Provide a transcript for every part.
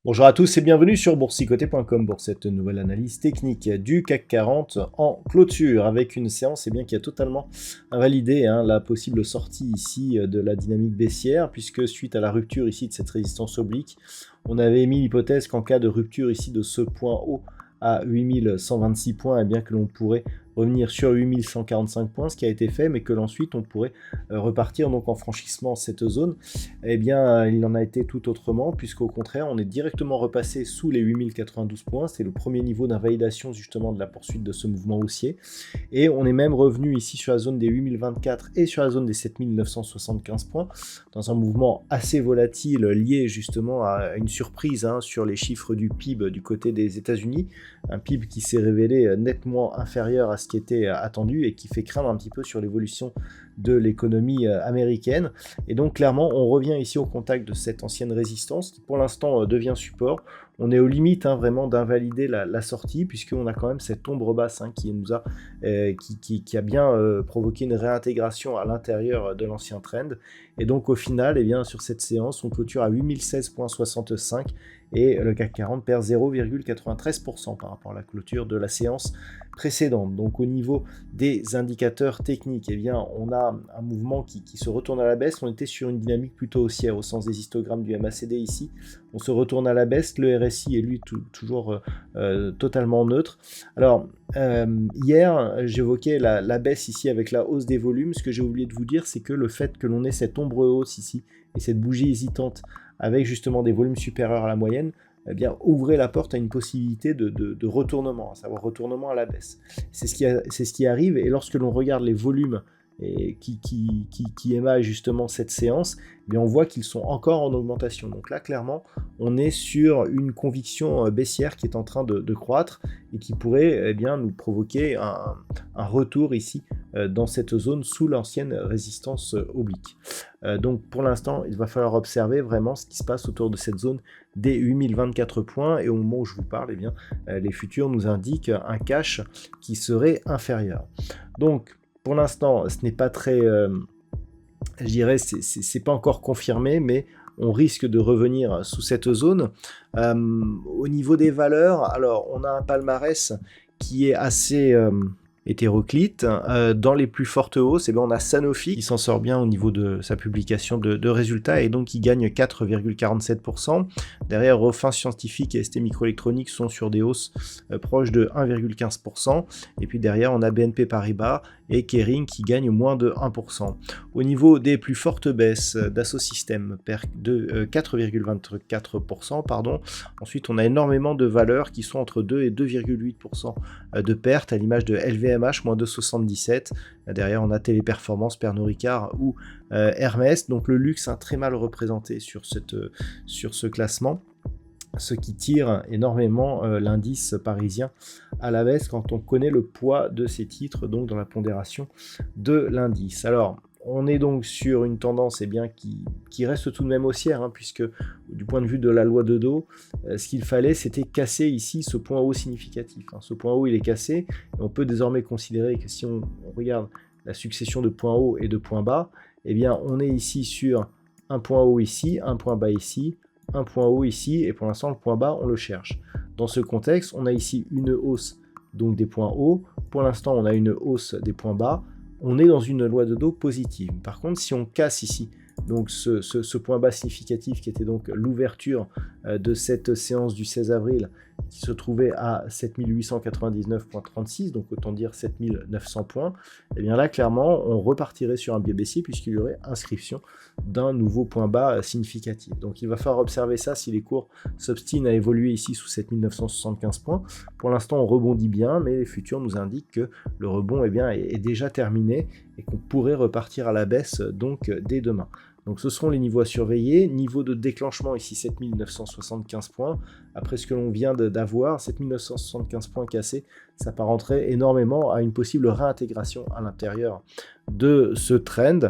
Bonjour à tous et bienvenue sur boursicoté.com pour cette nouvelle analyse technique du CAC 40 en clôture avec une séance qui a totalement invalidé la possible sortie ici de la dynamique baissière, puisque suite à la rupture ici de cette résistance oblique, on avait émis l'hypothèse qu'en cas de rupture ici de ce point haut à 8126 points, que l'on pourrait revenir sur 8145 points, ce qui a été fait, mais que l'ensuite on pourrait repartir donc en franchissement cette zone. Il en a été tout autrement, puisqu'au contraire on est directement repassé sous les 8092 points. C'est le premier niveau d'invalidation justement de la poursuite de ce mouvement haussier, et on est même revenu ici sur la zone des 8024 et sur la zone des 7975 points, dans un mouvement assez volatile lié justement à une surprise sur les chiffres du PIB du côté des États-Unis, un PIB qui s'est révélé nettement inférieur à ce qui était attendu et qui fait craindre un petit peu sur l'évolution de l'économie américaine. Et donc clairement on revient ici au contact de cette ancienne résistance qui pour l'instant devient support. On est aux limites vraiment d'invalider la sortie, puisqu'on a quand même cette ombre basse qui a bien provoqué une réintégration à l'intérieur de l'ancien trend. Et donc au final, sur cette séance, on clôture à 8016,65 et le CAC 40 perd 0,93% par rapport à la clôture de la séance précédente. Donc au niveau des indicateurs techniques, on a un mouvement qui se retourne à la baisse. On était sur une dynamique plutôt haussière au sens des histogrammes du MACD ici. On se retourne à la baisse, le RSI est lui toujours totalement neutre. Alors hier j'évoquais la baisse ici avec la hausse des volumes. Ce que j'ai oublié de vous dire, c'est que le fait que l'on ait cette ombre hausse ici et cette bougie hésitante avec justement des volumes supérieurs à la moyenne, ouvrait la porte à une possibilité de retournement, à savoir retournement à la baisse. C'est ce qui arrive, et lorsque l'on regarde les volumes qui émaillent justement cette séance, on voit qu'ils sont encore en augmentation. Donc là, clairement, on est sur une conviction baissière qui est en train de croître et qui pourrait nous provoquer un retour ici dans cette zone sous l'ancienne résistance oblique. Donc pour l'instant, il va falloir observer vraiment ce qui se passe autour de cette zone des 8024 points, et au moment où je vous parle, les futurs nous indiquent un cash qui serait inférieur. Donc pour l'instant, ce n'est pas très, je dirais, c'est pas encore confirmé, mais on risque de revenir sous cette zone. Au niveau des valeurs, alors on a un palmarès qui est assez hétéroclite. Dans les plus fortes hausses, on a Sanofi qui s'en sort bien au niveau de sa publication de résultats, et donc qui gagne 4,47%. Derrière, Refin Scientifique et ST Microélectronique sont sur des hausses proches de 1,15%. Et puis derrière, on a BNP Paribas et Kering qui gagnent moins de 1%. Au niveau des plus fortes baisses, Dassault Systèmes perd de 4,24%. Ensuite, on a énormément de valeurs qui sont entre 2 et 2,8% de pertes, à l'image de LVMH, moins de 77. Derrière, on a Téléperformance, Pernod Ricard ou Hermès. Donc le luxe très mal représenté sur ce classement, ce qui tire énormément l'indice parisien à la baisse quand on connaît le poids de ces titres, donc dans la pondération de l'indice. Alors, on est donc sur une tendance qui reste tout de même haussière, puisque du point de vue de la loi de Dow, ce qu'il fallait, c'était casser ici ce point haut significatif. Ce point haut, il est cassé, et on peut désormais considérer que si on regarde la succession de points hauts et de points bas, on est ici sur un point haut ici, un point bas ici, un point haut ici, et pour l'instant le point bas on le cherche. Dans ce contexte, on a ici une hausse donc des points hauts, pour l'instant on a une hausse des points bas, on est dans une loi de Dow positive. Par contre, si on casse ici donc ce point bas significatif qui était donc l'ouverture de cette séance du 16 avril qui se trouvait à 7899,36, donc autant dire 7900 points, là clairement on repartirait sur un biais baissier puisqu'il y aurait inscription d'un nouveau point bas significatif. Donc il va falloir observer ça si les cours s'obstinent à évoluer ici sous 7975 points. Pour l'instant on rebondit bien, mais les futurs nous indiquent que le rebond est déjà terminé et qu'on pourrait repartir à la baisse donc dès demain. Donc ce seront les niveaux à surveiller. Niveau de déclenchement ici 7975 points. Après ce que l'on vient d'avoir, 7975 points cassés, ça s'apparenterait énormément à une possible réintégration à l'intérieur de ce trend.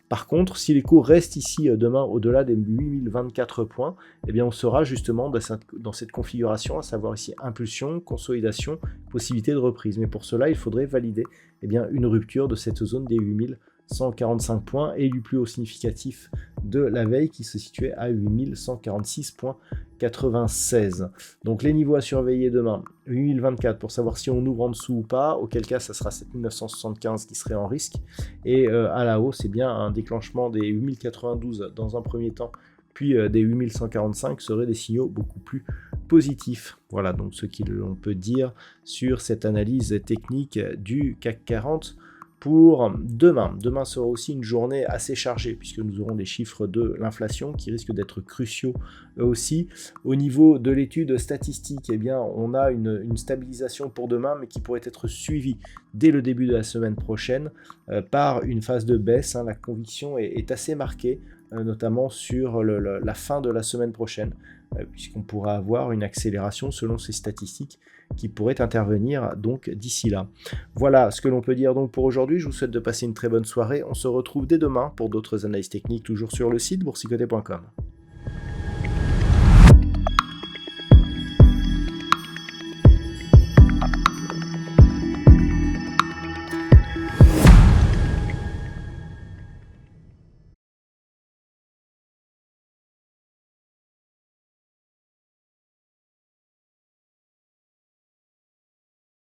Par contre, si les cours restent ici demain au-delà des 8024 points, eh bien on sera justement dans cette configuration, à savoir ici impulsion, consolidation, possibilité de reprise. Mais pour cela, il faudrait valider eh bien, une rupture de cette zone des 8145 points et du plus haut significatif de la veille qui se situait à 8146,96. Donc les niveaux à surveiller demain, 8024 pour savoir si on ouvre en dessous ou pas, auquel cas ça sera 7975 qui serait en risque. Et à la hausse, c'est bien un déclenchement des 8092 dans un premier temps, puis des 8145 seraient des signaux beaucoup plus positifs. Voilà donc ce qu'on peut dire sur cette analyse technique du CAC 40 pour demain. Demain sera aussi une journée assez chargée puisque nous aurons des chiffres de l'inflation qui risquent d'être cruciaux aussi. Au niveau de l'étude statistique, eh bien, on a une stabilisation pour demain mais qui pourrait être suivie dès le début de la semaine prochaine par une phase de baisse. La conviction est assez marquée, notamment sur la fin de la semaine prochaine, puisqu'on pourra avoir une accélération selon ces statistiques qui pourrait intervenir donc d'ici là. Voilà ce que l'on peut dire donc pour aujourd'hui. Je vous souhaite de passer une très bonne soirée. On se retrouve dès demain pour d'autres analyses techniques, toujours sur le site boursicoté.com.